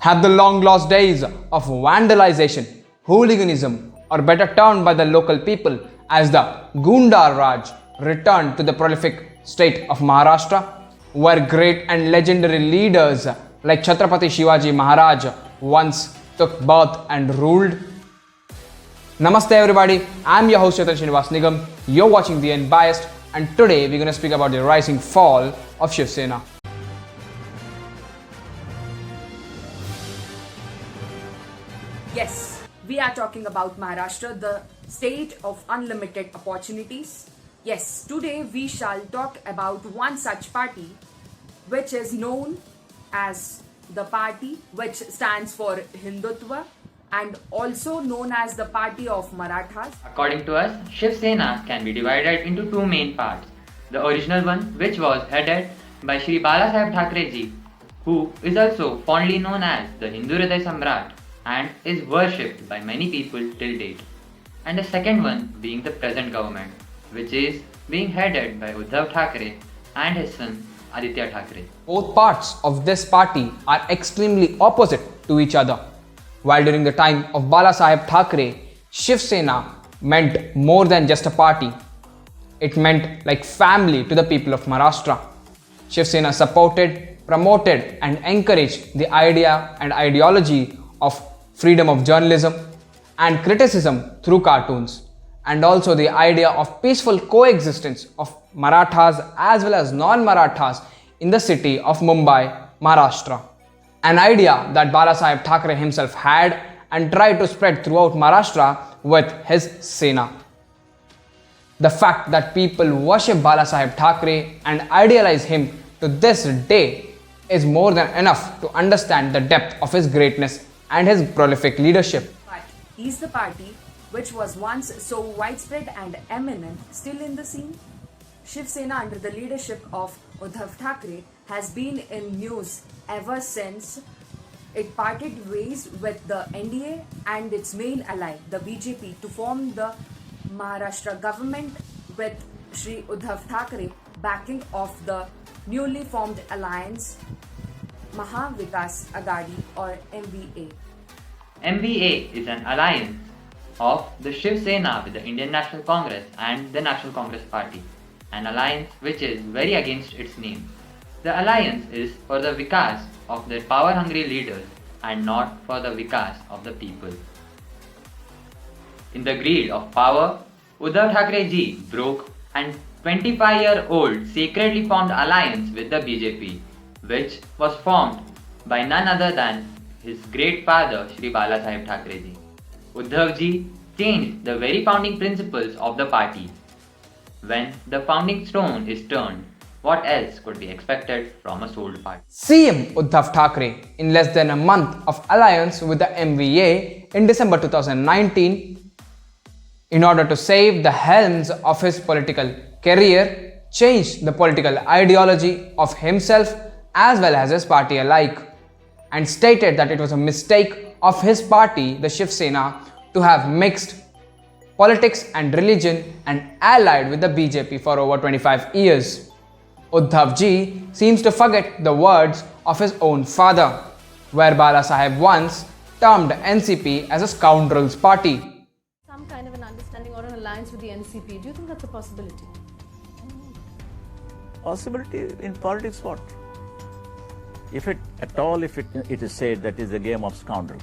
Have the long lost days of vandalization, hooliganism, or better termed by the local people as the GOONDA RAJ returned to the prolific state of Maharashtra, where great and legendary leaders like Chhatrapati Shivaji Maharaj once took birth and ruled? Namaste everybody, I am your host Nigam. You're watching the UnBiased, and today we're going to speak about the rising fall of Shiv Sena. Yes, we are talking about Maharashtra, the state of unlimited opportunities. Yes, today we shall talk about one such party which is known as the party which stands for Hindutva and also known as the party of Marathas. According to us, Shiv Sena can be divided into two main parts. The original one, which was headed by Shri Thakre ji, who is also fondly known as the Hindu Hriday Samrat and is worshipped by many people till date. And the second one being the present government, which is being headed by Uddhav Thackeray and his son Aditya Thackeray. Both parts of this party are extremely opposite to each other. While during the time of Balasaheb Thackeray, Shiv Sena meant more than just a party. It meant like family to the people of Maharashtra. Shiv Sena supported, promoted and encouraged the idea and ideology of freedom of journalism and criticism through cartoons, and also the idea of peaceful coexistence of Marathas as well as non-Marathas in the city of Mumbai, Maharashtra. An idea that Balasaheb Thackeray himself had and tried to spread throughout Maharashtra with his Sena. The fact that people worship Balasaheb Thackeray and idealize him to this day is more than enough to understand the depth of his greatness and his prolific leadership. But is the party which was once so widespread and eminent still in the scene? Shiv Sena under the leadership of Uddhav Thackeray has been in news ever since it parted ways with the NDA and its main ally, the BJP, to form the Maharashtra government with Shri Uddhav Thackeray backing of the newly formed alliance Maha Vikas Aghadi or MVA. MVA is an alliance of the Shiv Sena with the Indian National Congress and the National Congress Party, an alliance which is very against its name. The alliance is for the Vikas of their power-hungry leaders and not for the Vikas of the people. In the greed of power, Uddhav Thackeray ji broke and 25-year-old sacredly formed alliance with the BJP, which was formed by none other than his great father Shri Balasaheb Thackeray ji. Uddhav ji changed the very founding principles of the party. When the founding stone is turned, what else could be expected from a souled party? CM Uddhav Thackeray, in less than a month of alliance with the MVA in December 2019, in order to save the helms of his political career, changed the political ideology of himself as well as his party alike, and stated that it was a mistake of his party, the Shiv Sena, to have mixed politics and religion and allied with the BJP for over 25 years. Uddhav ji seems to forget the words of his own father, where Balasaheb once termed NCP as a scoundrel's party. Some kind of an understanding or an alliance with the NCP, do you think that's a possibility? Possibility in politics, what? If it is said that is a game of scoundrel,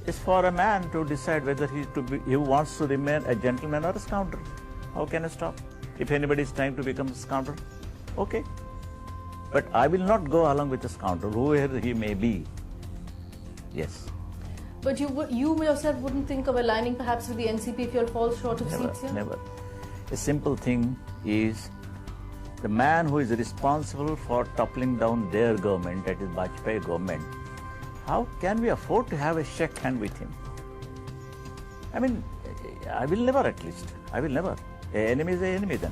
it's for a man to decide whether he wants to remain a gentleman or a scoundrel. How can I stop? If anybody is trying to become a scoundrel, okay. But I will not go along with a scoundrel, whoever he may be. Yes. But you yourself wouldn't think of aligning perhaps with the NCP if you'll fall short of seats here? Never. A simple thing is, the man who is responsible for toppling down their government, that is Vajpayee government, how can we afford to have a shake hand with him? I mean, I will never, at least. I will never. An enemy is an enemy then.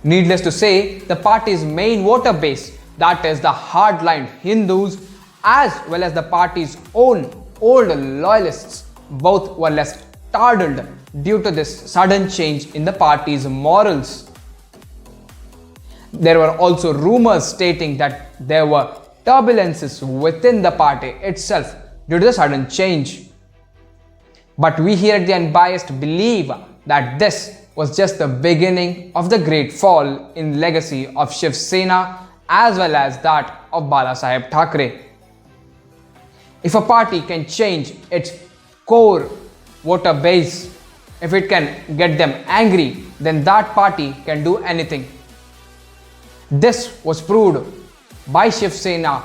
Needless to say, the party's main voter base, that is the hardline Hindus, as well as the party's own old loyalists, both were less startled due to this sudden change in the party's morals. There were also rumors stating that there were turbulences within the party itself due to the sudden change. But we here at the Unbiased believe that this was just the beginning of the great fall in legacy of Shiv Sena as well as that of Balasaheb Thackeray. If a party can change its core voter base, if it can get them angry, then that party can do anything. This was proved by Shiv Sena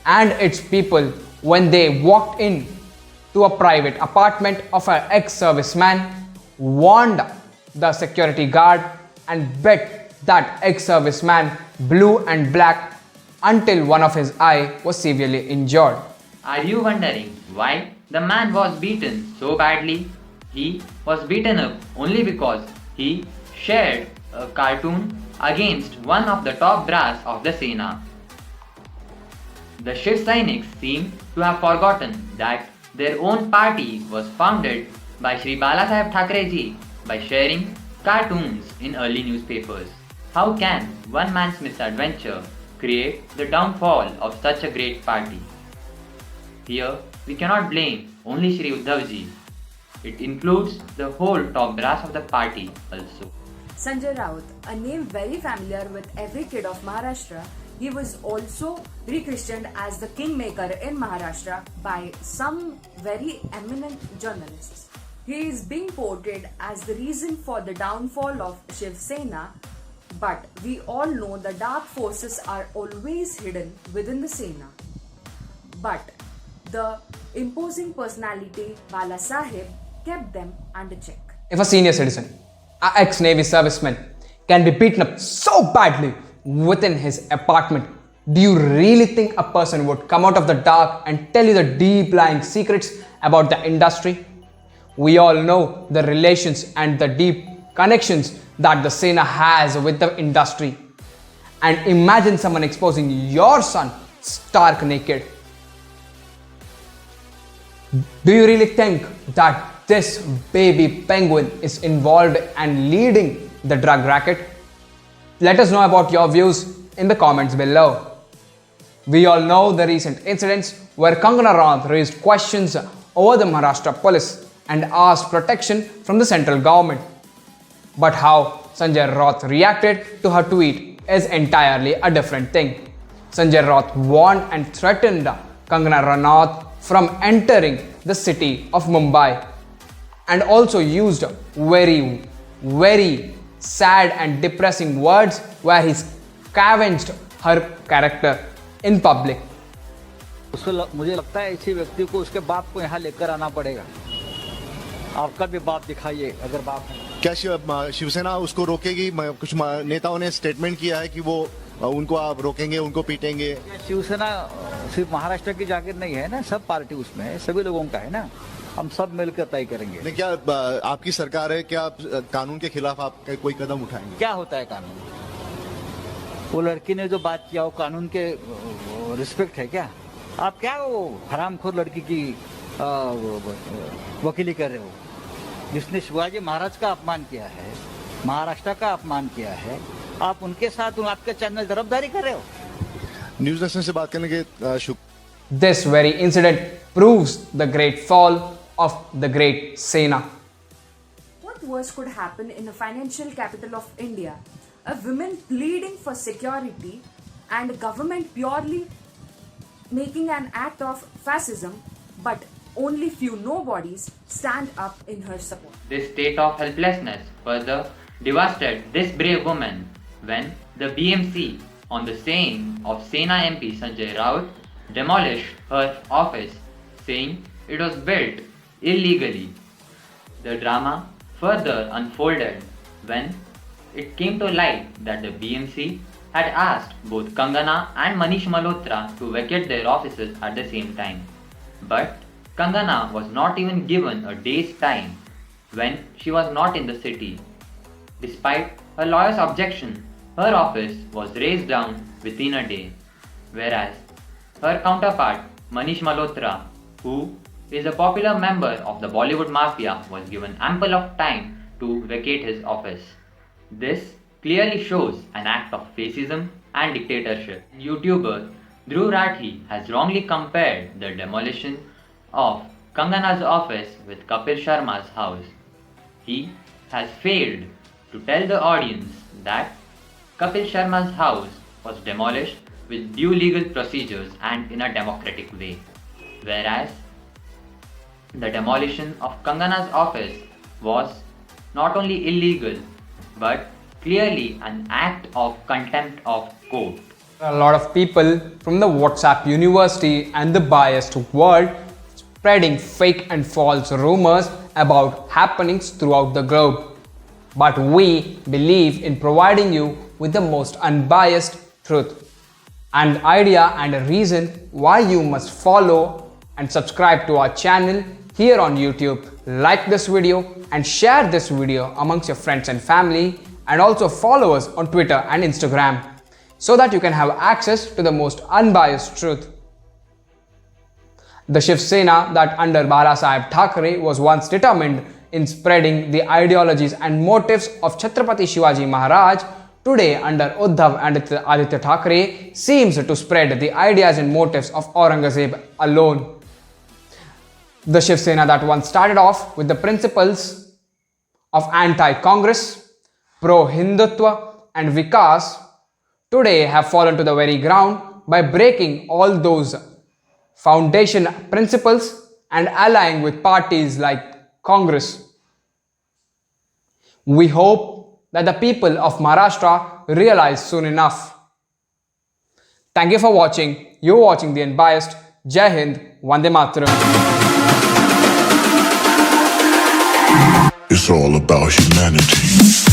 and its people when they walked in to a private apartment of an ex-serviceman, warned the security guard and bet that ex-serviceman blue and black until one of his eye was severely injured. Are you wondering why the man was beaten so badly? He was beaten up only because he shared a cartoon against one of the top brass of the Sena. The Shiv Sainiks seem to have forgotten that their own party was founded by Shri Balasaheb Thackeray ji by sharing cartoons in early newspapers. How can one man's misadventure create the downfall of such a great party? Here, we cannot blame only Shri Uddhav ji. It includes the whole top brass of the party also. Sanjay Raut, a name very familiar with every kid of Maharashtra, he was also rechristened as the kingmaker in Maharashtra by some very eminent journalists. He is being portrayed as the reason for the downfall of Shiv Sena, but we all know the dark forces are always hidden within the Sena. But the imposing personality Bala Sahib kept them under check. If a senior citizen, an ex-Navy serviceman, can be beaten up so badly within his apartment, do you really think a person would come out of the dark and tell you the deep-lying secrets about the industry? We all know the relations and the deep connections that the Sena has with the industry. And imagine someone exposing your son stark naked. Do you really think that this baby penguin is involved and leading the drug racket? Let us know about your views in the comments below. We all know the recent incidents where Kangana Ranaut raised questions over the Maharashtra police and asked protection from the central government. But how Sanjay Raut reacted to her tweet is entirely a different thing. Sanjay Raut warned and threatened Kangana Ranaut from entering the city of Mumbai and also used very sad and depressing words where he scavenged her character in public. मुझे लगता है इसी व्यक्ति को उसके बाप को यहाँ लेकर आना पड़ेगा। आपका भी बाप दिखाइए अगर बाप है। क्या शिवसेना उसको रोकेगी? कुछ नेताओं ने स्टेटमेंट किया है कि वो उनको आप रोकेंगे, उनको पीटेंगे। शिवसेना सिर्फ महाराष्ट्र की जागीर नहीं है ना, सब पार्टी उसमें है, सभी लोगों का है ना, हम सब मिलकर तय करेंगे। नहीं, क्या आपकी सरकार है, क्या आप कानून के खिलाफ आप कोई कदम उठाएंगे? क्या होता है कानून? वो लड़की ने जो बात किया वो कानून के रिस्पेक्ट है क्या? आप क्या वो हरामखोर लड़की की वकीली कर रहे हो, जिसने शिवाजी महाराज का अपमान किया है, महाराष्ट्र का अपमान किया है, आप उनके साथ आपके चैनल तरफदारी कर रहे हो। न्यूज़ नेशन से बात करने के This very incident proves the great fall of the great Sena. What worse could happen in a financial capital of India? A woman pleading for security and government purely making an act of fascism, but only few nobodies stand up in her support. This state of helplessness further devastated this brave woman when the BMC, on the saying of Sena MP Sanjay Raut, demolished her office, saying it was built illegally. The drama further unfolded when it came to light that the BMC had asked both Kangana and Manish Malhotra to vacate their offices at the same time. But Kangana was not even given a day's time when she was not in the city. Despite her lawyer's objection, her office was razed down within a day, whereas her counterpart Manish Malhotra, who is a popular member of the Bollywood Mafia, was given ample of time to vacate his office. This clearly shows an act of fascism and dictatorship. YouTuber Dhruv Rathi has wrongly compared the demolition of Kangana's office with Kapil Sharma's house. He has failed to tell the audience that Kapil Sharma's house was demolished with due legal procedures and in a democratic way, whereas the demolition of Kangana's office was not only illegal but clearly an act of contempt of court. A lot of people from the WhatsApp university and the biased world spreading fake and false rumors about happenings throughout the globe. But we believe in providing you with the most unbiased truth, an idea and a reason why you must follow and subscribe to our channel here on YouTube. Like this video and share this video amongst your friends and family, and also follow us on Twitter and Instagram so that you can have access to the most unbiased truth. The Shiv Sena that under Balasaheb Thackeray was once determined in spreading the ideologies and motives of Chhatrapati Shivaji Maharaj, today under Uddhav and Aditya Thackeray seems to spread the ideas and motives of Aurangzeb alone. The Shiv Sena that once started off with the principles of anti-Congress, pro-Hindutva and Vikas, today have fallen to the very ground by breaking all those foundation principles and allying with parties like Congress. We hope that the people of Maharashtra realize soon enough. Thank you for watching. You're watching The Unbiased. Jai Hind, Vande Mataram. It's all about humanity.